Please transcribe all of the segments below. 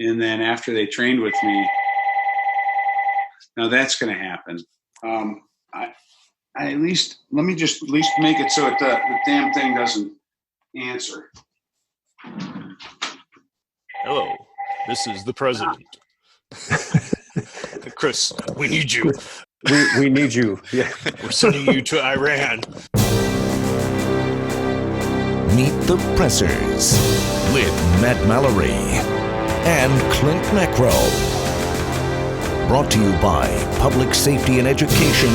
And then after they trained with me, now that's going to happen. Let me just make it so the damn thing doesn't answer. Hello, this is the president. Chris, we need you. We need you. Yeah. We're sending you to Iran. Meet the Pressers with Matt Mallory and Clint Macro. Brought to you by Public Safety and Education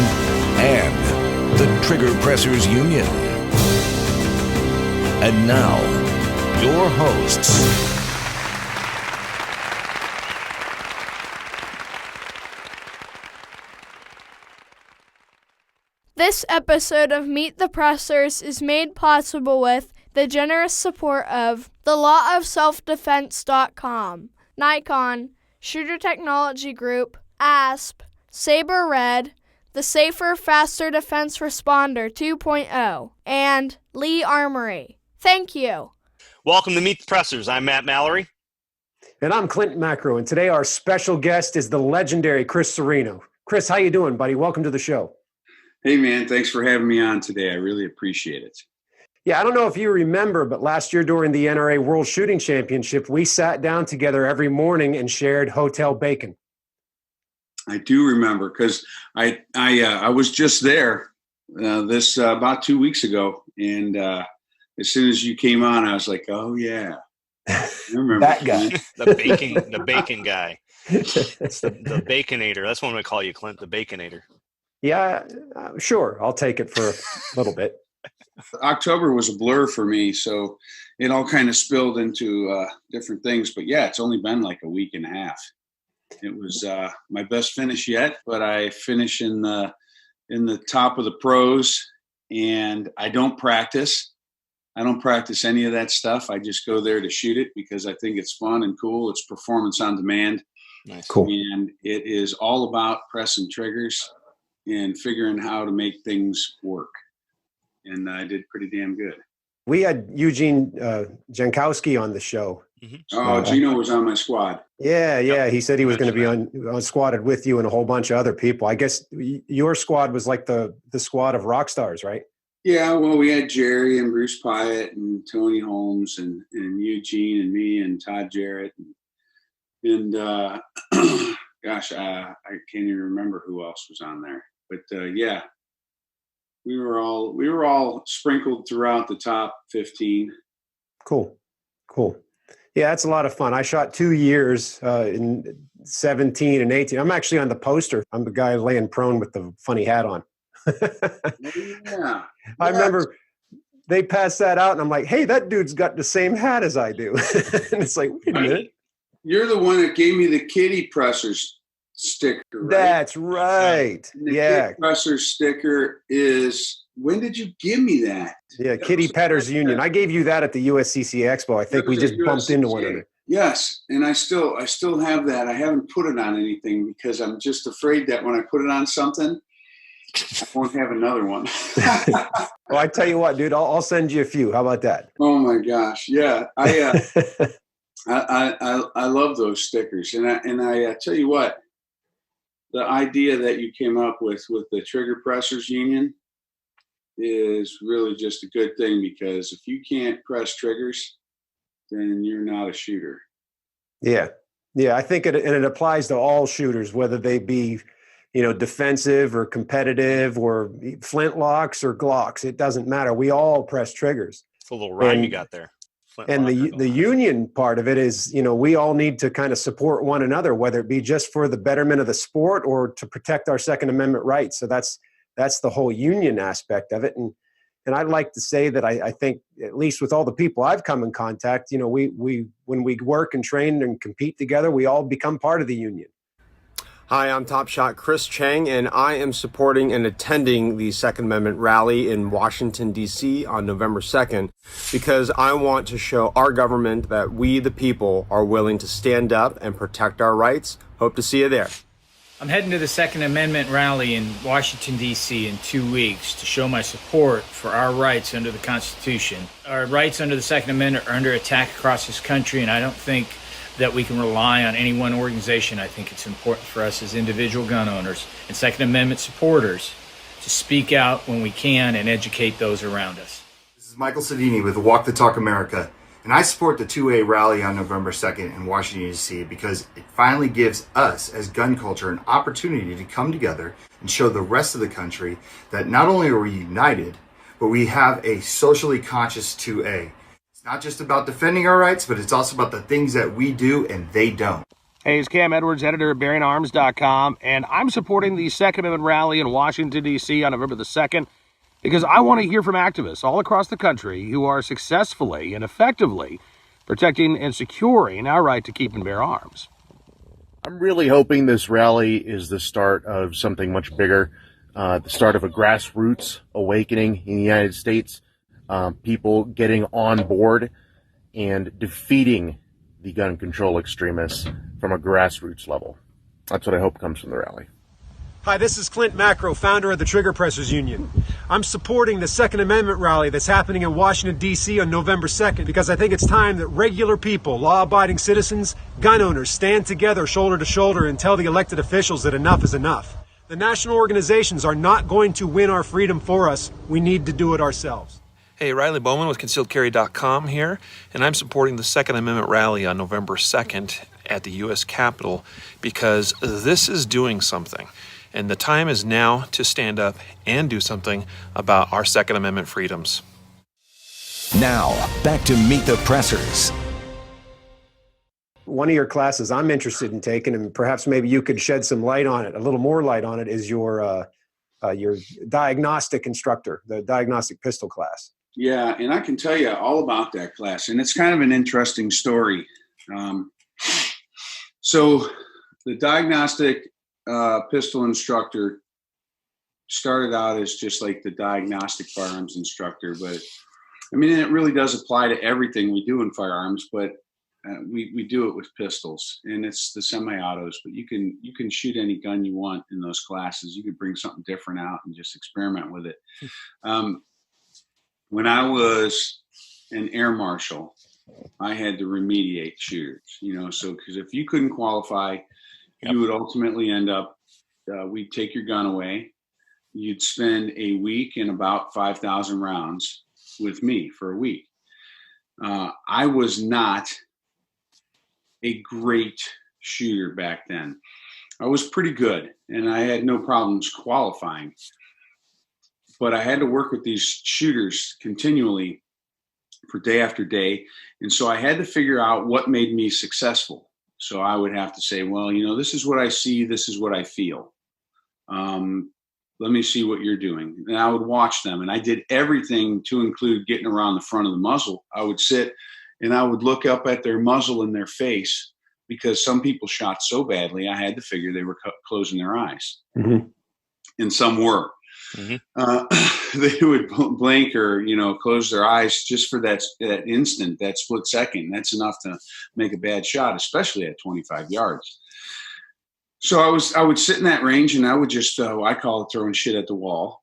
and the Trigger Pressers Union. And now, your hosts. This episode of Meet the Pressers is made possible with the generous support of thelawofselfdefense.com, Nikon, Shooter Technology Group, ASP, Saber Red, the Safer, Faster Defense Responder 2.0, and Lee Armory. Thank you. Welcome to Meet the Pressers. I'm Matt Mallory. And I'm Clint Macro, and today our special guest is the legendary Chris Cerino. Chris, how you doing, buddy? Welcome to the show. Hey, man, thanks for having me on today. I really appreciate it. Yeah, I don't know if you remember, but last year during the NRA World Shooting Championship, we sat down together every morning and shared Hotel Bacon. I do remember because I was just there about 2 weeks ago, and as soon as you came on, I was like, oh yeah, I remember that guy, the bacon guy. It's the Baconator. That's what I'm gonna call you, Clint, the Baconator. Yeah, sure. I'll take it for a little bit. October was a blur for me, so it all kind of spilled into different things. But yeah, it's only been like a week and a half. It was my best finish yet, but I finish in the top of the pros, and I don't practice. I don't practice any of that stuff. I just go there to shoot it because I think it's fun and cool. It's performance on demand. Nice. Cool. And it is all about pressing triggers and figuring how to make things work. And I did pretty damn good. We had Eugene Jankowski on the show. Mm-hmm. Gino was on my squad. Yeah. He said he was going to be on squadded with you and a whole bunch of other people. I guess your squad was like the squad of rock stars, right? Yeah, well, we had Jerry and Bruce Pyatt and Tony Holmes and Eugene and me and Todd Jarrett. And gosh, I can't even remember who else was on there. But yeah, we were all sprinkled throughout the top 15. Cool. Yeah, that's a lot of fun. I shot 2 years in 17 and 18. I'm actually on the poster. I'm the guy laying prone with the funny hat on. Yeah. I remember they passed that out, and I'm like, hey, that dude's got the same hat as I do. And it's like, wait a minute. You're the one that gave me the Kitty Pressers sticker, right? That's right. And the Yeah. Kitty Pressers sticker is, when did you give me that? Yeah, Kitty Petters Union. I gave you that at the USCC Expo. I think we just bumped into one another. Yes, and I still have that. I haven't put it on anything because I'm just afraid that when I put it on something, I won't have another one. Well, I tell you what, dude, I'll send you a few. How about that? Oh my gosh, yeah. I love those stickers, and I tell you what, the idea that you came up with the Trigger Pressers Union is really just a good thing, because if you can't press triggers, then you're not a shooter. Yeah, I think it applies to all shooters, whether they be, defensive or competitive or flintlocks or Glocks. It doesn't matter. We all press triggers. It's a little rhyme you got there. And the union part of it is, we all need to kind of support one another, whether it be just for the betterment of the sport or to protect our Second Amendment rights. So that's the whole union aspect of it. And I'd like to say that I think, at least with all the people I've come in contact, we when we work and train and compete together, we all become part of the union. Hi, I'm Top Shot Chris Chang, and I am supporting and attending the Second Amendment rally in Washington, D.C. on November 2nd, because I want to show our government that we, the people, are willing to stand up and protect our rights. Hope to see you there. I'm heading to the Second Amendment rally in Washington, D.C. in 2 weeks to show my support for our rights under the Constitution. Our rights under the Second Amendment are under attack across this country, and I don't think that we can rely on any one organization. I think it's important for us as individual gun owners and Second Amendment supporters to speak out when we can and educate those around us. This is Michael Sedini with Walk the Talk America, and I support the 2A rally on November 2nd in Washington, D.C. because it finally gives us as gun culture an opportunity to come together and show the rest of the country that not only are we united, but we have a socially conscious 2A. It's not just about defending our rights, but it's also about the things that we do and they don't. Hey, it's Cam Edwards, editor of BearingArms.com, and I'm supporting the Second Amendment rally in Washington, D.C. on November the 2nd because I want to hear from activists all across the country who are successfully and effectively protecting and securing our right to keep and bear arms. I'm really hoping this rally is the start of something much bigger, the start of a grassroots awakening in the United States, people getting on board and defeating the gun control extremists from a grassroots level. That's what I hope comes from the rally. Hi, this is Clint Macro, founder of the Trigger Pressers Union. I'm supporting the Second Amendment rally that's happening in Washington, D.C. on November 2nd because I think it's time that regular people, law-abiding citizens, gun owners stand together shoulder to shoulder and tell the elected officials that enough is enough. The national organizations are not going to win our freedom for us. We need to do it ourselves. Hey, Riley Bowman with ConcealedCarry.com here, and I'm supporting the Second Amendment rally on November 2nd at the U.S. Capitol because this is doing something. And the time is now to stand up and do something about our Second Amendment freedoms. Now, back to Meet the Pressers. One of your classes I'm interested in taking, and perhaps maybe you could shed some light on it, a little more light on it, is your diagnostic instructor, the diagnostic pistol class. Yeah, and I can tell you all about that class, and it's kind of an interesting story. So the diagnostic pistol instructor started out as just like the diagnostic firearms instructor, but I mean, it really does apply to everything we do in firearms, but we do it with pistols, and it's the semi-autos, but you can shoot any gun you want in those classes. You could bring something different out and just experiment with it. When I was an air marshal, I had to remediate shooters, so because if you couldn't qualify, you would ultimately end up, we'd take your gun away. You'd spend a week and about 5,000 rounds with me for a week. I was not a great shooter back then. I was pretty good, and I had no problems qualifying. But I had to work with these shooters continually for day after day. And so I had to figure out what made me successful. So I would have to say, well, this is what I see. This is what I feel. Let me see what you're doing. And I would watch them. And I did everything to include getting around the front of the muzzle. I would sit and I would look up at their muzzle and their face, because some people shot so badly, I had to figure they were closing their eyes. Mm-hmm. And some were. Mm-hmm. They would blink or, close their eyes just for that instant, that split second. That's enough to make a bad shot, especially at 25 yards. So I would sit in that range and I would just, I call it throwing shit at the wall.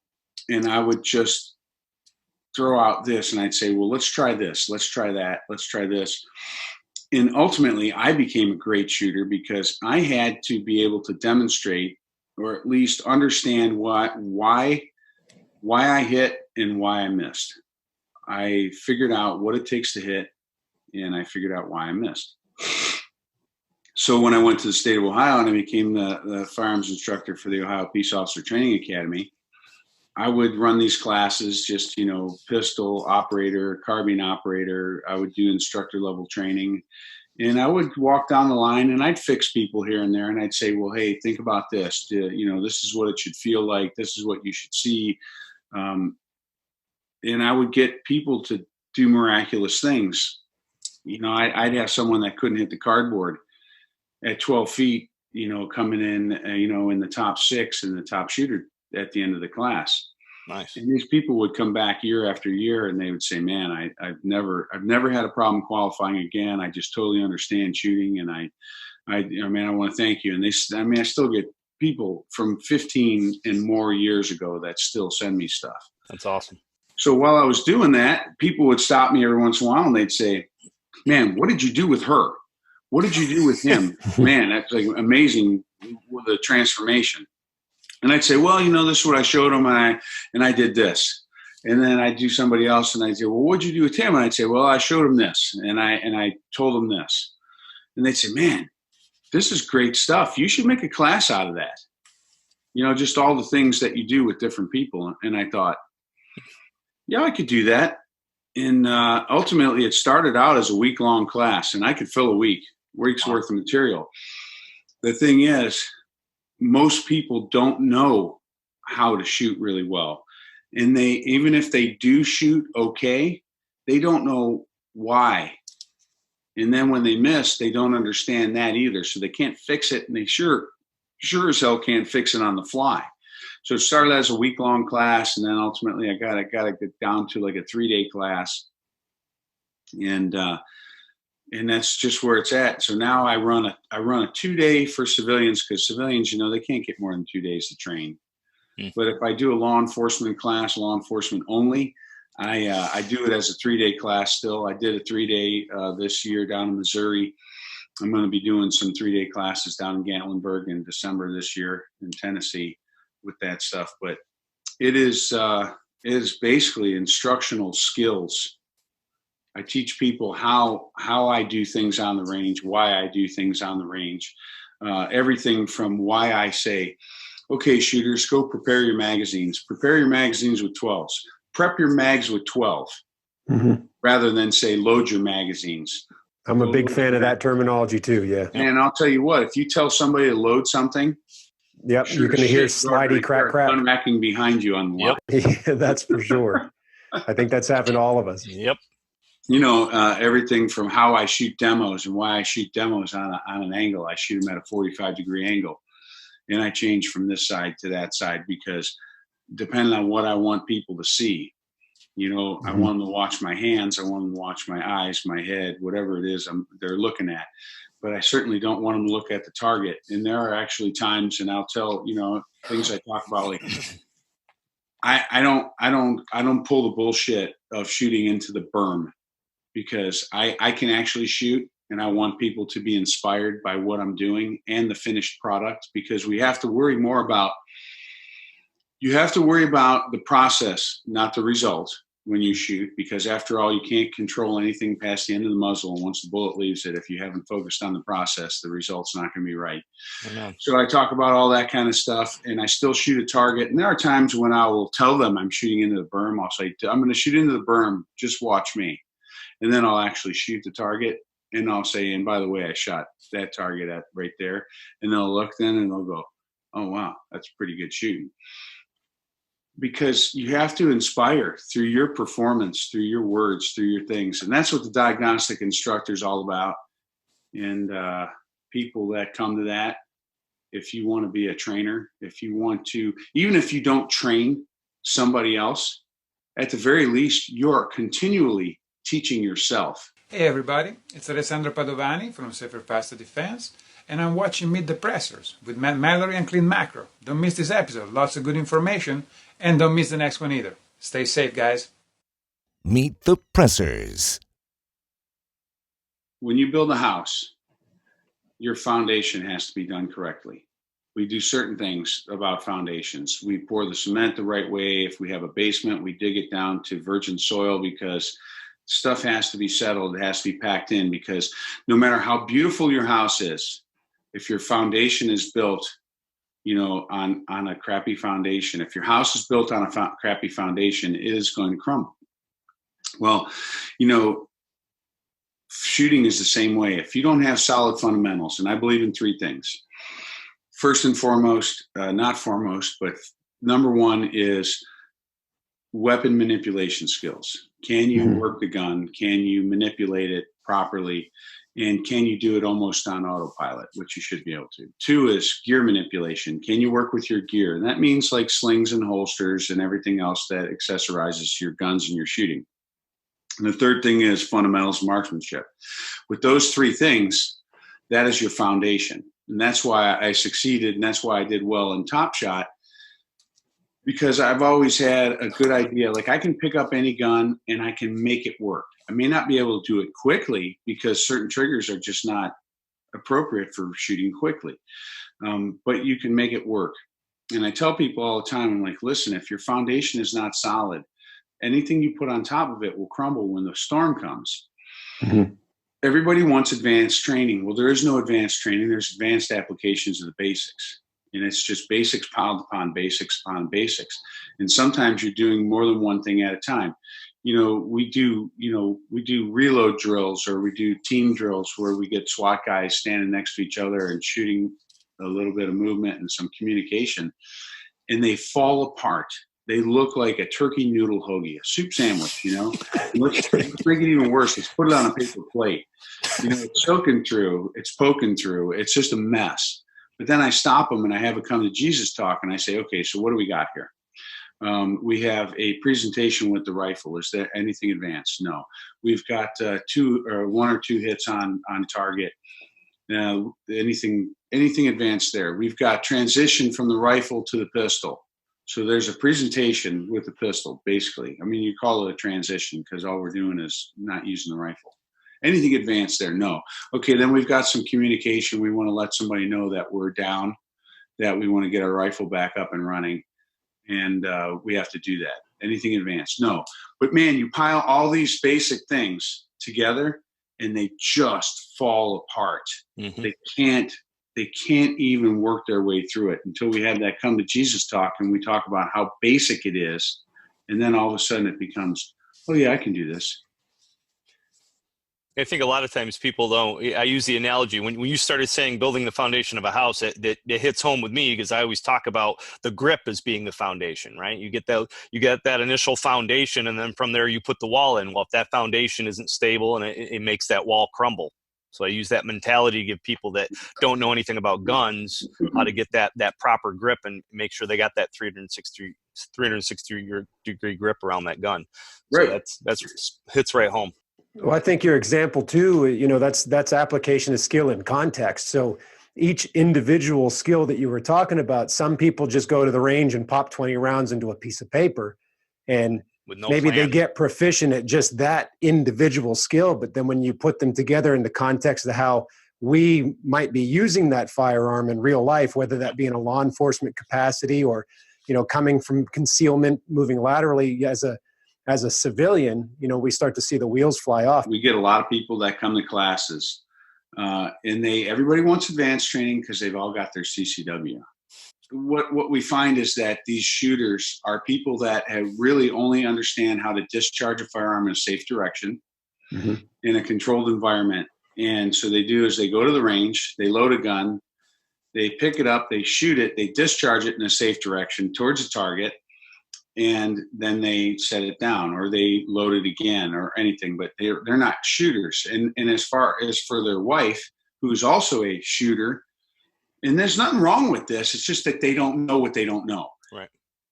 And I would just throw out this and I'd say, well, let's try this. Let's try that. Let's try this. And ultimately I became a great shooter because I had to be able to demonstrate, or at least understand why I hit and why I missed. I figured out what it takes to hit, and I figured out why I missed. So when I went to the state of Ohio and I became the firearms instructor for the Ohio Peace Officer Training Academy, I would run these classes, just, pistol operator, carbine operator. I would do instructor level training. And I would walk down the line and I'd fix people here and there. And I'd say, well, hey, think about this. This is what it should feel like. This is what you should see. And I would get people to do miraculous things. I'd have someone that couldn't hit the cardboard at 12 feet, coming in, in the top 6 and the top shooter at the end of the class. Nice. And these people would come back year after year and they would say, man, I've never had a problem qualifying again. I just totally understand shooting. And I want to thank you. And I still get people from 15 and more years ago that still send me stuff. That's awesome. So while I was doing that, people would stop me every once in a while and they'd say, man, what did you do with her? what did you do with him? Man, that's like amazing with the transformation. And I'd say, well, this is what I showed him, and I did this. And then I'd do somebody else, and I'd say, well, what'd you do with him? And I'd say, well, I showed him this, and I told him this. And they'd say, man, this is great stuff. You should make a class out of that. Just all the things that you do with different people. And I thought, yeah, I could do that. And ultimately, it started out as a week-long class, and I could fill a week's worth of material. The thing is, most people don't know how to shoot really well. And even if they do shoot okay, they don't know why. And then when they miss, they don't understand that either. So they can't fix it, and they sure as hell can't fix it on the fly. So it started as a week-long class, and then ultimately I got to get down to like a 3-day class. And that's just where it's at. So now I run a 2-day for civilians, because civilians, they can't get more than 2 days to train. But if I do a law enforcement class, law enforcement only, I do it as a 3-day class still. I did a 3-day this year down in Missouri. I'm going to be doing some 3-day classes down in Gatlinburg in December this year in Tennessee with that stuff. But it is basically instructional skills. I teach people how I do things on the range, why I do things on the range, everything from why I say, okay, shooters, go prepare your magazines. Prepare your magazines with 12s. Prep your mags with 12, rather than say load your magazines. I'm a big fan of that terminology too. Yeah. And I'll tell you what, if you tell somebody to load something, yep, you're going to hear slidey crack. Unracking behind you on the line. Yeah, that's for sure. I think that's happened to all of us. Yep. Everything from how I shoot demos and why I shoot demos on an angle. I shoot them at a 45-degree angle, and I change from this side to that side because depending on what I want people to see, I want them to watch my hands, I want them to watch my eyes, my head, whatever it is they're looking at. But I certainly don't want them to look at the target. And there are actually times, and I'll tell, things I talk about, like I don't pull the bullshit of shooting into the berm, because I can actually shoot, and I want people to be inspired by what I'm doing and the finished product, because you have to worry about the process, not the result when you shoot, because after all, you can't control anything past the end of the muzzle. And once the bullet leaves it, if you haven't focused on the process, the result's not going to be right. So I talk about all that kind of stuff, and I still shoot a target. And there are times when I will tell them I'm shooting into the berm. I'll say, I'm going to shoot into the berm. Just watch me. And then I'll actually shoot the target. And I'll say, and by the way, I shot that target at right there. And they'll look then and they'll go, oh, wow, that's pretty good shooting. Because you have to inspire through your performance, through your words, through your things. And that's what the diagnostic instructor is all about. And people that come to that, if you want to be a trainer, if you want to, even if you don't train somebody else, at the very least, you're continually teaching yourself. Hey everybody, it's Alessandro Padovani from Safer Faster Defense, and I'm watching Meet the Pressers with Matt Mallory and Clint Macro. Don't miss this episode, lots of good information, and don't miss the next one either. Stay safe, guys. Meet the Pressers. When you build a house, your foundation has to be done correctly. We do certain things about foundations. We pour the cement the right way. If we have a basement, we dig it down to virgin soil, because stuff has to be settled. It has to be packed in, because no matter how beautiful your house is, if your foundation is built, on a crappy foundation, if your house is built on a crappy foundation, it is going to crumble. Well, shooting is the same way. If you don't have solid fundamentals, and I believe in 3 things. First and foremost, not foremost, but number one is weapon manipulation skills. Can you work the gun? Can you manipulate it properly? And can you do it almost on autopilot, which you should be able to? 2 is gear manipulation. Can you work with your gear? And that means like slings and holsters and everything else that accessorizes your guns and your shooting. And the 3rd thing is fundamentals marksmanship. With those 3 things, that is your foundation. And that's why I succeeded, and that's why I did well in Top Shot, because I've always had a good idea. Like, I can pick up any gun and I can make it work. I may not be able to do it quickly because certain triggers are just not appropriate for shooting quickly. But you can make it work. And I tell people all the time, I'm like, listen, if your foundation is not solid, anything you put on top of it will crumble when the storm comes. Mm-hmm. Everybody wants advanced training. Well, there is no advanced training. There's advanced applications of the basics. And it's just basics piled upon basics upon basics. And sometimes you're doing more than one thing at a time. We do reload drills, or we do team drills where we get SWAT guys standing next to each other and shooting a little bit of movement and some communication, and they fall apart. They look like a turkey noodle hoagie, a soup sandwich, Let's make it even worse. Let's put it on a paper plate. It's choking through, it's poking through. It's just a mess. But then I stop them and I have a come to Jesus talk, and I say, okay, so what do we got here? We have a presentation with the rifle. Is there anything advanced? No. We've got one or two hits on target. Anything advanced there? We've got transition from the rifle to the pistol. So there's a presentation with the pistol, basically. I mean, you call it a transition because all we're doing is not using the rifle. Anything advanced there? No. Okay, then we've got some communication. We want to let somebody know that we're down, that we want to get our rifle back up and running, and we have to do that. Anything advanced? No. But man, you pile all these basic things together, and they just fall apart. Mm-hmm. They can't even work their way through it until we have that come to Jesus talk, and we talk about how basic it is, and then all of a sudden it becomes, oh yeah, I can do this. I think a lot of times people don't. I use the analogy when you started saying building the foundation of a house, it hits home with me because I always talk about the grip as being the foundation, right? You get that initial foundation, and then from there you put the wall in. Well, if that foundation isn't stable, and it makes that wall crumble. So I use that mentality to give people that don't know anything about guns how to get that proper grip and make sure they got that 360 degree grip around that gun. Right. So that's hits right home. Well, I think your example too, that's application of skill in context. So each individual skill that you were talking about, some people just go to the range and pop 20 rounds into a piece of paper, and maybe they get proficient at just that individual skill. But then when you put them together in the context of how we might be using that firearm in real life, whether that be in a law enforcement capacity or, coming from concealment, moving laterally as a civilian, we start to see the wheels fly off. We get a lot of people that come to classes, and everybody wants advanced training because they've all got their CCW. What we find is that these shooters are people that have really only understand how to discharge a firearm in a safe direction, mm-hmm. in a controlled environment. And so they do is they go to the range, they load a gun, they pick it up, they shoot it, they discharge it in a safe direction towards a target, and then they set it down or they load it again or anything, but they're not shooters. And as far as for their wife, who's also a shooter, and there's nothing wrong with this, it's just that they don't know what they don't know. Right.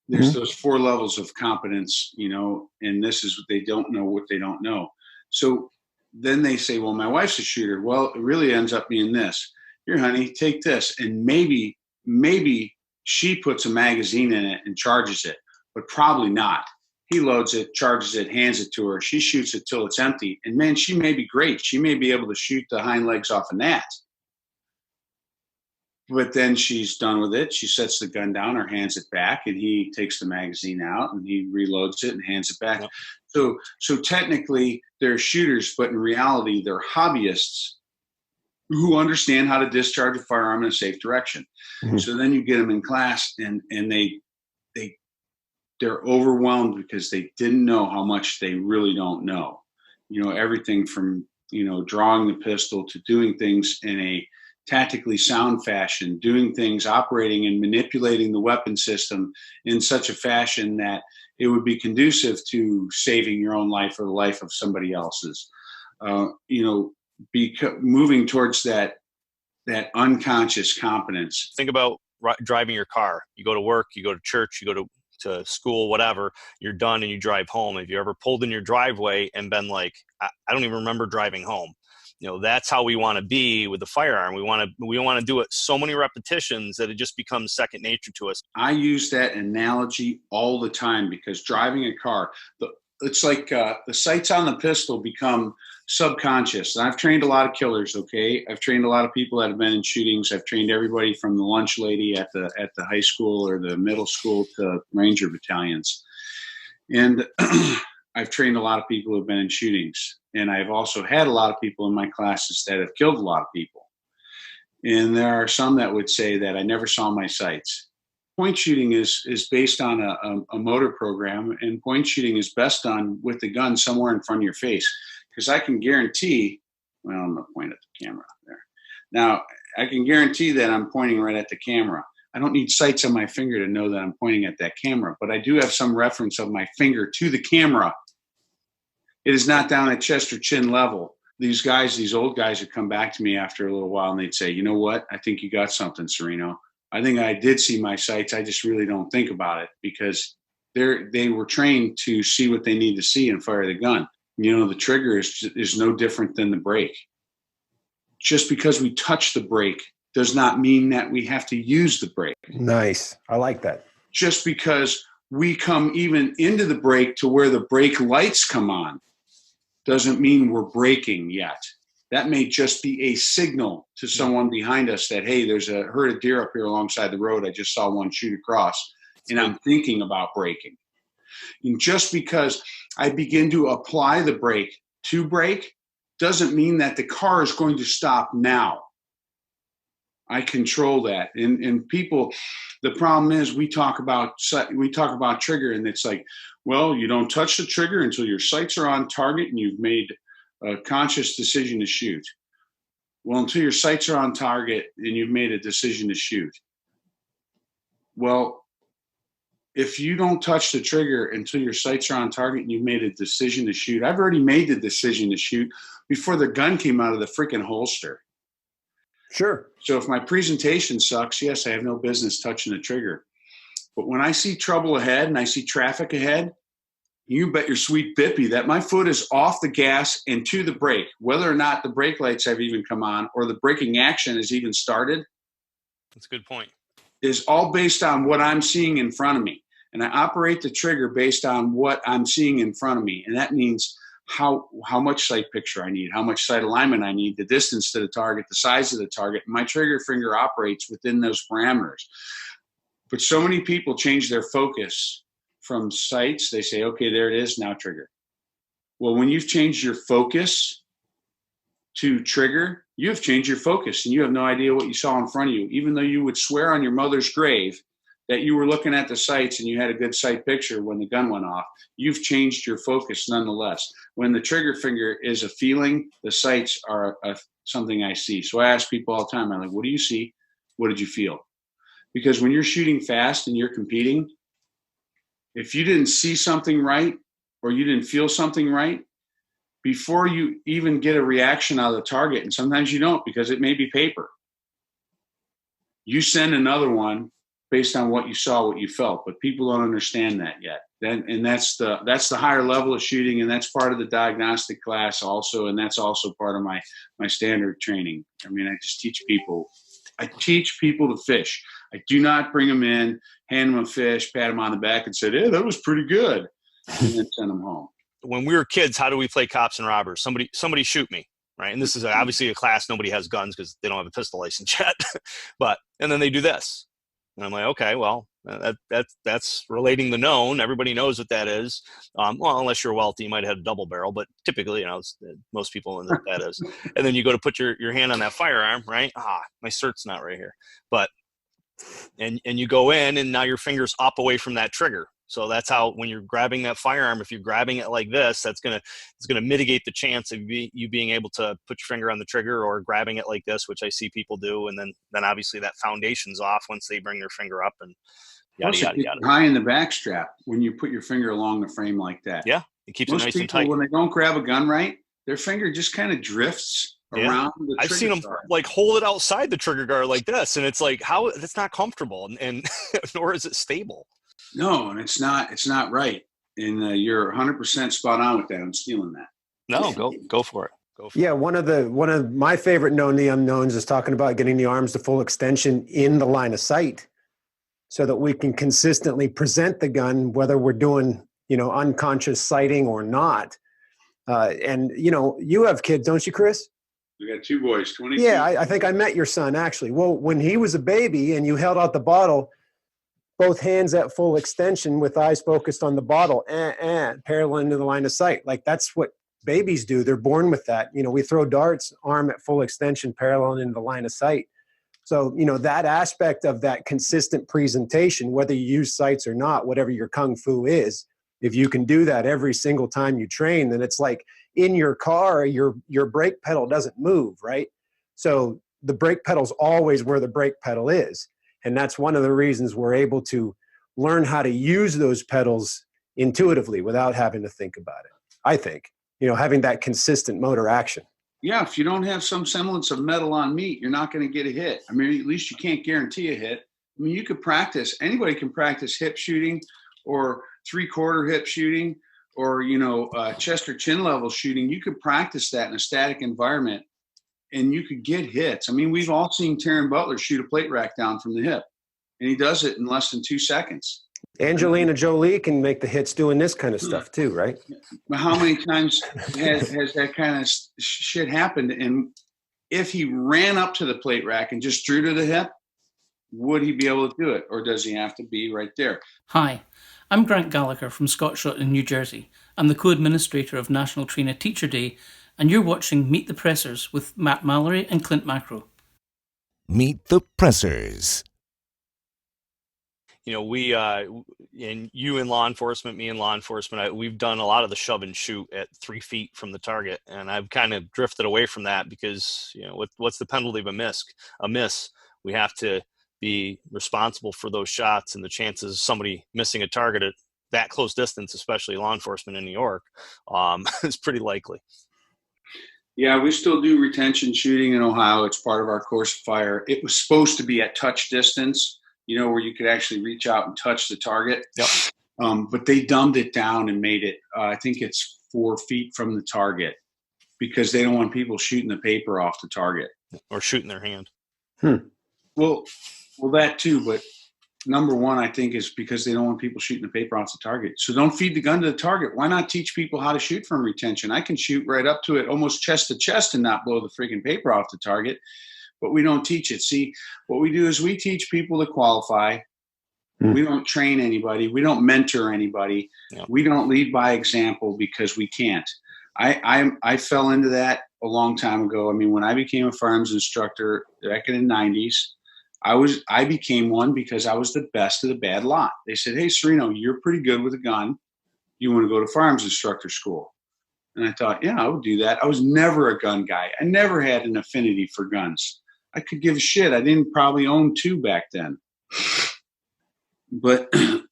There's Mm-hmm. those 4 levels of competence, and this is what they don't know what they don't know. So then they say, well, my wife's a shooter. Well, it really ends up being this. Here, honey, take this. And maybe she puts a magazine in it and charges it, but probably not. He loads it, charges it, hands it to her. She shoots it till it's empty. And man, she may be great. She may be able to shoot the hind legs off a gnat. But then she's done with it. She sets the gun down or hands it back, and he takes the magazine out and he reloads it and hands it back. Yep. So technically they're shooters, but in reality they're hobbyists who understand how to discharge a firearm in a safe direction. Mm-hmm. So then you get them in class, and they're overwhelmed because they didn't know how much they really don't know. Everything from drawing the pistol to doing things in a tactically sound fashion, doing things, operating and manipulating the weapon system in such a fashion that it would be conducive to saving your own life or the life of somebody else's. Moving towards that unconscious competence. Think about driving your car. You go to work, you go to church, you go to school, whatever, you're done and you drive home. Have you ever pulled in your driveway and been like, I don't even remember driving home? That's how we want to be with the firearm. We want to do it so many repetitions that it just becomes second nature to us. I use that analogy all the time because driving a car, it's like the sights on the pistol become subconscious. And I've trained a lot of killers. Okay, I've trained a lot of people that have been in shootings. I've trained everybody from the lunch lady at the high school or the middle school to Ranger battalions, and I've trained a lot of people who've been in shootings. And I've also had a lot of people in my classes that have killed a lot of people. And there are some that would say that I never saw my sights. Point shooting is based on a motor program, and point shooting is best done with the gun somewhere in front of your face. Because I can guarantee, well, I'm going to point at the camera there. Now, I can guarantee that I'm pointing right at the camera. I don't need sights on my finger to know that I'm pointing at that camera, but I do have some reference of my finger to the camera. It is not down at chest or chin level. These guys, these old guys would come back to me after a little while and they'd say, you know what? I think you got something, Cerino. I think I did see my sights. I just really don't think about it because they were trained to see what they need to see and fire the gun. You know, the trigger is no different than the brake. Just because we touch the brake does not mean that we have to use the brake. Nice. I like that. Just because we come even into the brake to where the brake lights come on doesn't mean we're braking yet. That may just be a signal to someone behind us that, hey, there's a herd of deer up here alongside the road. I just saw one shoot across, and I'm thinking about braking. And just because I begin to apply the brake to brake doesn't mean that the car is going to stop now. I control that. And people, the problem is we talk about trigger, and it's like, well, you don't touch the trigger until your sights are on target and you've made a conscious decision to shoot. Well, until your sights are on target and you've made a decision to shoot. Well, if you don't touch the trigger until your sights are on target and you've made a decision to shoot, I've already made the decision to shoot before the gun came out of the freaking holster. Sure. So if my presentation sucks, yes, I have no business touching the trigger. But when I see trouble ahead and I see traffic ahead, you bet your sweet bippy that my foot is off the gas and to the brake, whether or not the brake lights have even come on or the braking action has even started. That's a good point. Is all based on what I'm seeing in front of me. And I operate the trigger based on what I'm seeing in front of me. And that means how much sight picture I need, how much sight alignment I need, the distance to the target, the size of the target. My trigger finger operates within those parameters. But so many people change their focus from sights. They say, okay, there it is, now trigger. Well, when you've changed your focus to trigger, you have changed your focus and you have no idea what you saw in front of you, even though you would swear on your mother's grave that you were looking at the sights and you had a good sight picture when the gun went off. You've changed your focus nonetheless. When the trigger finger is a feeling, the sights are something I see. So I ask people all the time, I'm like, what do you see? What did you feel? Because when you're shooting fast and you're competing, if you didn't see something right or you didn't feel something right, before you even get a reaction out of the target, and sometimes you don't because it may be paper, you send another one based on what you saw, what you felt. But people don't understand that yet. And that's the higher level of shooting, and that's part of the diagnostic class also, and that's also part of my standard training. I mean, I teach people to fish. I do not bring them in, hand them a fish, pat them on the back, and say, "Yeah, that was pretty good," and then send them home. When we were kids, how do we play cops and robbers? Somebody shoot me, right? And this is obviously a class nobody has guns because they don't have a pistol license yet. And then they do this, and I'm like, okay, well, that's relating the known. Everybody knows what that is. Well, unless you're wealthy, you might have a double barrel, but typically, most people know what that is. And then you go to put your hand on that firearm, right? My cert's not right here, but and you go in, and now your finger's up away from that trigger. So that's how, when you're grabbing that firearm, if you're grabbing it like this, it's gonna mitigate the chance of you being able to put your finger on the trigger, or grabbing it like this, which I see people do, and then obviously that foundation's off once they bring their finger up, and yada yada yada. High in the back strap when you put your finger along the frame like that. Yeah, it keeps Most it nice people, and tight. when they don't grab a gun right, their finger just kind of drifts around the trigger. I've seen them guard. like hold it outside the trigger guard like this, and it's like, how, that's not comfortable, and nor is it stable. No, and it's not right. And you're 100% spot on with that. I'm stealing that. No, go for it. Yeah, one of my favorite known the unknowns is talking about getting the arms to full extension in the line of sight, so that we can consistently present the gun, whether we're doing unconscious sighting or not. And you have kids, don't you, Chris? We got 2 boys, 22. Yeah, I think I met your son, actually. Well, when he was a baby and you held out the bottle, both hands at full extension with eyes focused on the bottle, parallel into the line of sight. Like, that's what babies do. They're born with that. We throw darts, arm at full extension, parallel into the line of sight. So, that aspect of that consistent presentation, whether you use sights or not, whatever your kung fu is, if you can do that every single time you train, then it's like in your car, your brake pedal doesn't move, right? So the brake pedal's always where the brake pedal is. And that's one of the reasons we're able to learn how to use those pedals intuitively without having to think about it. I think, having that consistent motor action. Yeah, if you don't have some semblance of metal on meat, you're not going to get a hit. I mean, at least you can't guarantee a hit. I mean, you could practice. Anybody can practice hip shooting or 3/4 hip shooting or, chest or chin level shooting. You could practice that in a static environment and you could get hits. I mean, we've all seen Taron Butler shoot a plate rack down from the hip, and he does it in less than 2 seconds. Angelina Jolie can make the hits doing this kind of stuff too, right? How many times has that kind of shit happened? And if he ran up to the plate rack and just drew to the hip, would he be able to do it? Or does he have to be right there? Hi, I'm Grant Gallagher from Scottsdale in New Jersey. I'm the co-administrator of National Trainer Teacher Day, and you're watching Meet the Pressers with Matt Mallory and Clint Macro. Meet the Pressers. We and you in law enforcement, me in law enforcement, we've done a lot of the shove and shoot at 3 feet from the target, and I've kind of drifted away from that because what's the penalty of a miss? We have to be responsible for those shots, and the chances of somebody missing a target at that close distance, especially law enforcement in New York, is pretty likely. Yeah, we still do retention shooting in Ohio. It's part of our course of fire. It was supposed to be at touch distance, where you could actually reach out and touch the target. Yep. But they dumbed it down and made it, I think it's 4 feet from the target because they don't want people shooting the paper off the target. Or shooting their hand. Well, that too, but number one, I think, is because they don't want people shooting the paper off the target. So don't feed the gun to the target. Why not teach people how to shoot from retention? I can shoot right up to it, almost chest to chest, and not blow the freaking paper off the target. But we don't teach it. See, what we do is we teach people to qualify. We don't train anybody. We don't mentor anybody. Yep. We don't lead by example because we can't. I fell into that a long time ago. I mean, when I became a firearms instructor back in the 90s, I became one because I was the best of the bad lot. They said, "Hey, Cerino, you're pretty good with a gun. You want to go to firearms instructor school?" And I thought, yeah, I would do that. I was never a gun guy. I never had an affinity for guns. I could give a shit. I didn't probably own 2 back then. But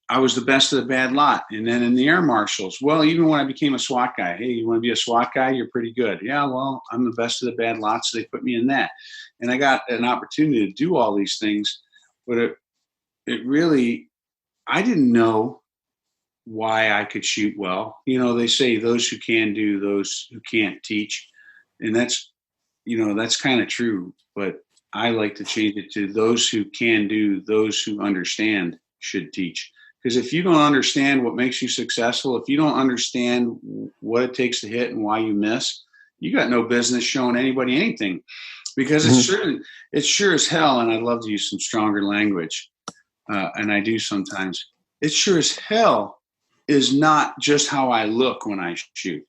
I was the best of the bad lot. And then in the air marshals, well, even when I became a SWAT guy, hey, you want to be a SWAT guy? You're pretty good. Yeah, well, I'm the best of the bad lot, so they put me in that. And I got an opportunity to do all these things. But it really, I didn't know why I could shoot well. They say those who can do, those who can't teach. And that's kind of true. But I like to change it to those who can do, those who understand should teach. Because if you don't understand what makes you successful, if you don't understand what it takes to hit and why you miss, you got no business showing anybody anything. Because it's sure as hell, and I'd love to use some stronger language, and I do sometimes, it sure as hell is not just how I look when I shoot.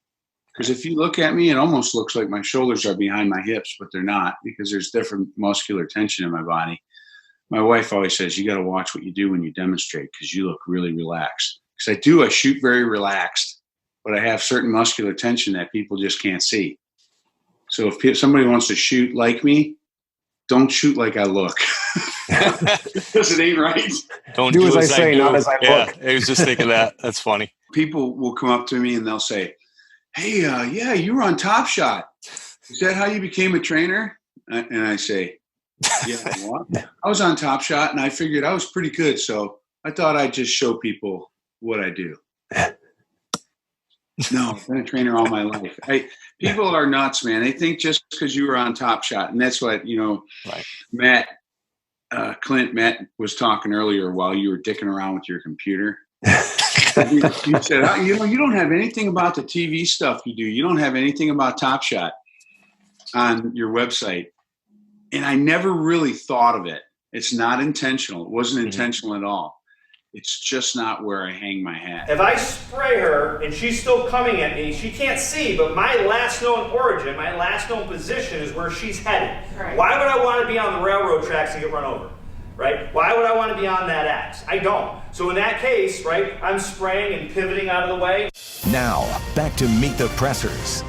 Because if you look at me, it almost looks like my shoulders are behind my hips, but they're not, because there's different muscular tension in my body. My wife always says, you got to watch what you do when you demonstrate because you look really relaxed. Because I shoot very relaxed, but I have certain muscular tension that people just can't see. So if somebody wants to shoot like me, don't shoot like I look. Because it ain't right. Don't do as I say, not as I look. I was just thinking that. That's funny. People will come up to me and they'll say, "Hey, yeah, you were on Top Shot. Is that how you became a trainer?" And I say, "Yeah, what? I was on Top Shot, and I figured I was pretty good, so I thought I'd just show people what I do." No, I've been a trainer all my life. People are nuts, man. They think just because you were on Top Shot, and that's what, right. Matt was talking earlier while you were dicking around with your computer. You said, you don't have anything about the TV stuff you do. You don't have anything about Top Shot on your website. And I never really thought of it. It's not intentional. It wasn't intentional at all. It's just not where I hang my hat. If I spray her and she's still coming at me, she can't see, but my last known origin, my last known position is where she's headed. Right. Why would I want to be on the railroad tracks and get run over? Right? Why would I want to be on that axe? I don't. So in that case, right, I'm spraying and pivoting out of the way. Now, back to Meet the Pressers.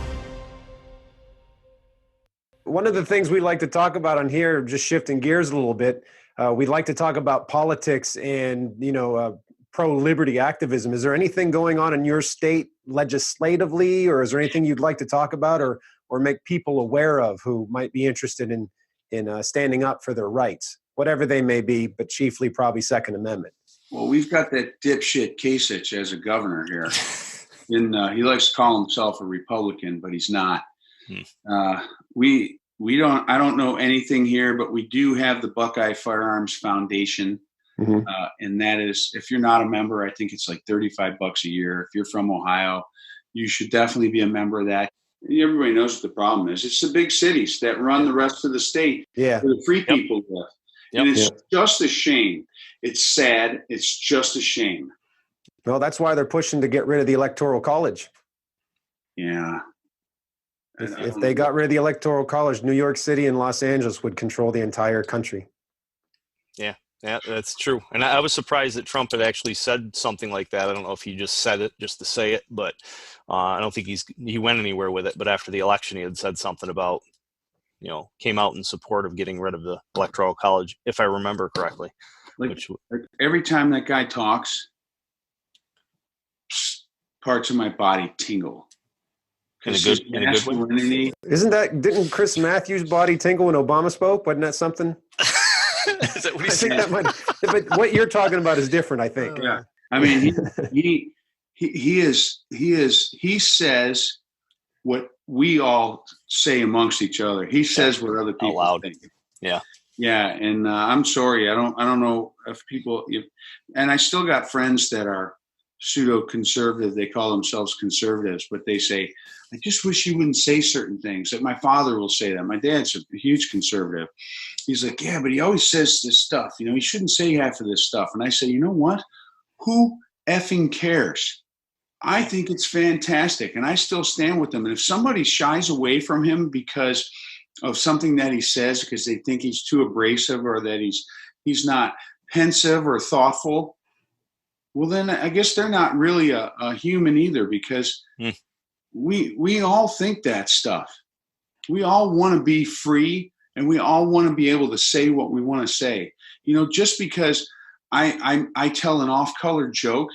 One of the things we like to talk about on here, just shifting gears a little bit, we'd like to talk about politics and, pro-liberty activism. Is there anything going on in your state legislatively, or is there anything you'd like to talk about or make people aware of who might be interested in standing up for their rights, whatever they may be, but chiefly probably Second Amendment? Well, we've got that dipshit Kasich as a governor here. He likes to call himself a Republican, but he's not. I don't know anything here, but we do have the Buckeye Firearms Foundation. And that is, if you're not a member, I think it's like $35 a year. If you're from Ohio, you should definitely be a member of that. Everybody knows what the problem is. It's the big cities that run the rest of the state where the free people live. And it's just a shame. It's sad. It's just a shame. Well, that's why they're pushing to get rid of the Electoral College. Yeah. If they got rid of the Electoral College, New York City and Los Angeles would control the entire country. Yeah, that's true. And I was surprised that Trump had actually said something like that. I don't know if he just said it just to say it, but I don't think he went anywhere with it. But after the election, he had said something about, came out in support of getting rid of the Electoral College, if I remember correctly. Like every time that guy talks, parts of my body tingle. In a good way. Didn't Chris Matthews' body tingle when Obama spoke? Wasn't that something? Is that what he said? But what you're talking about is different, I think. Yeah. I mean, he says what we all say amongst each other. He says what other people think. Yeah. Yeah. And I'm sorry. I don't know if people, and I still got friends that are pseudo-conservative. They call themselves conservatives, but they say, I just wish you wouldn't say certain things. That my father will say that. My dad's a huge conservative. He's like, yeah, but he always says this stuff. He shouldn't say half of this stuff. And I say, you know what? Who effing cares? I think it's fantastic. And I still stand with him. And if somebody shies away from him because of something that he says, because they think he's too abrasive or that he's not pensive or thoughtful, well, then I guess they're not really a human either, because we all think that stuff. We all want to be free, and we all want to be able to say what we want to say. Just because I tell an off-color joke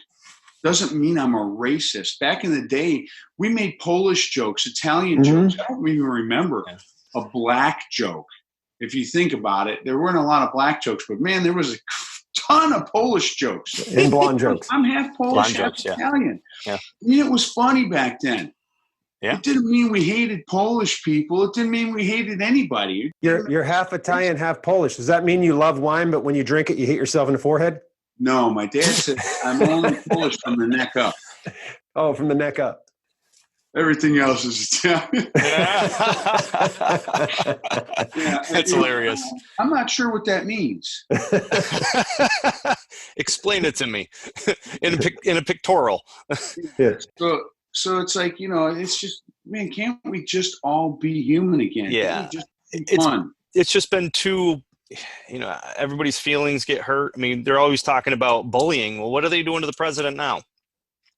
doesn't mean I'm a racist. Back in the day, we made Polish jokes, Italian jokes. I don't even remember a black joke. If you think about it, there weren't a lot of black jokes, but man, there was a ton of Polish jokes and blonde jokes. I'm half Polish, half Italian. Yeah. I mean, it was funny back then. Yeah. It didn't mean we hated Polish people. It didn't mean we hated anybody. You're half Italian, half Polish. Does that mean you love wine, but when you drink it, you hit yourself in the forehead? No, my dad said I'm only Polish from the neck up. Oh, from the neck up. Everything else is Italian. That's hilarious. I'm not sure what that means. Explain it to me in a pictorial. Yes. So it's like, it's just, man, can't we just all be human again? Yeah. Just be fun. It's just been too, everybody's feelings get hurt. I mean, they're always talking about bullying. Well, what are they doing to the president now?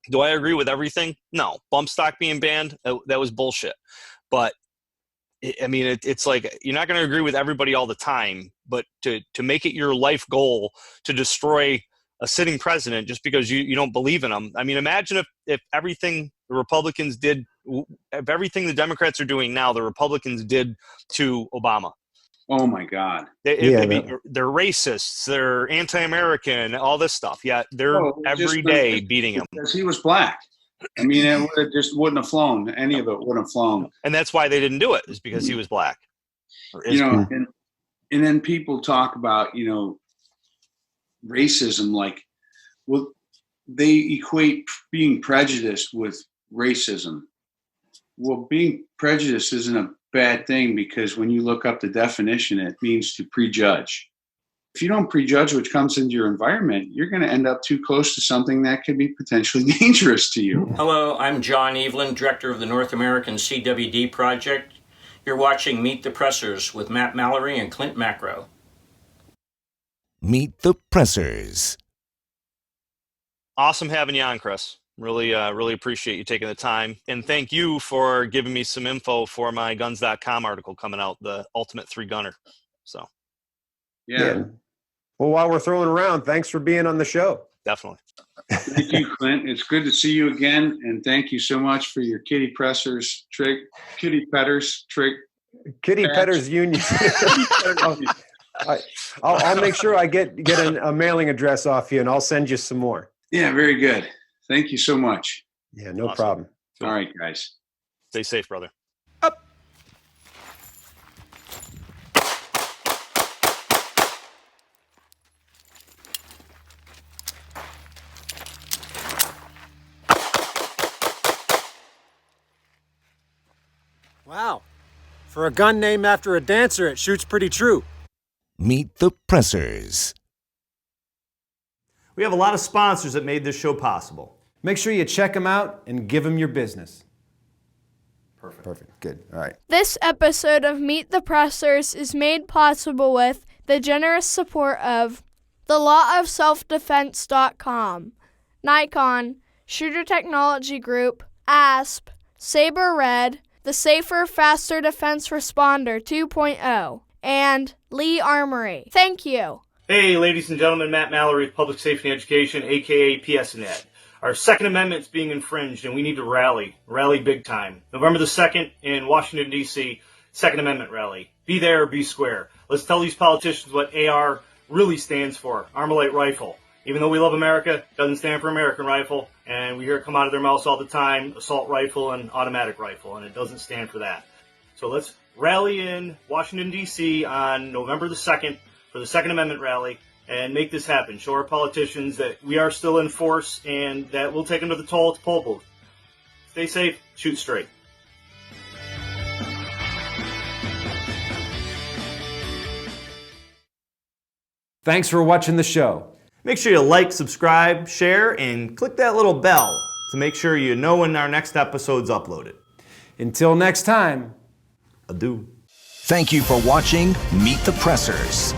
Do I agree with everything? No. Bump stock being banned, that was bullshit. But it's like, you're not going to agree with everybody all the time, but to make it your life goal to destroy a sitting president just because you don't believe in them. I mean, imagine if everything the Republicans did, if everything the Democrats are doing now, the Republicans did to Obama. Oh my God. They're racists, they're anti-American, all this stuff. Yeah, they're every day beating him. Because he was black. I mean, it just wouldn't have flown. Any of it wouldn't have flown. And that's why they didn't do it, is because he was black. And then people talk about, racism, like, well, they equate being prejudiced with racism. Well, being prejudiced isn't a bad thing, because when you look up the definition, it means to prejudge. If you don't prejudge what comes into your environment, you're going to end up too close to something that could be potentially dangerous to you. Hello, I'm John Evelyn, director of the North American CWD Project. You're watching Meet the Pressers with Matt Mallory and Clint Macro. Meet the Pressers. Awesome having you on, Chris. Really appreciate you taking the time. And thank you for giving me some info for my guns.com article coming out, the Ultimate 3-Gunner. So, Yeah. Well, while we're throwing around, thanks for being on the show. Definitely. Thank you, Clint. It's good to see you again. And thank you so much for your kitty petters union. I'll make sure I get a mailing address off you, and I'll send you some more. Yeah, very good. Thank you so much. Yeah, no problem. All right, guys. Stay safe, brother. Wow. For a gun named after a dancer, it shoots pretty true. Meet the Pressers. We have a lot of sponsors that made this show possible. Make sure you check them out and give them your business. Perfect. Good. All right. This episode of Meet the Pressers is made possible with the generous support of thelawofselfdefense.com, Nikon, Shooter Technology Group, ASP, Saber Red, the Safer, Faster Defense Responder 2.0, and Lee Armory. Thank you. Hey, ladies and gentlemen, Matt Mallory of Public Safety and Education, aka PS&Ed. Our Second Amendment is being infringed, and we need to rally big time. November the 2nd in Washington, D.C., Second Amendment rally. Be there or be square. Let's tell these politicians what AR really stands for, Armalite Rifle. Even though we love America, it doesn't stand for American Rifle, and we hear it come out of their mouths all the time, assault rifle and automatic rifle, and it doesn't stand for that. So let's rally in Washington, D.C. on November the 2nd for the Second Amendment rally, and make this happen. Show our politicians that we are still in force and that we'll take them to the toll at the poll booth. Stay safe, shoot straight. Thanks for watching the show. Make sure you like, subscribe, share, and click that little bell to make sure you know when our next episode's uploaded. Until next time, adieu. Thank you for watching Meet the Pressers.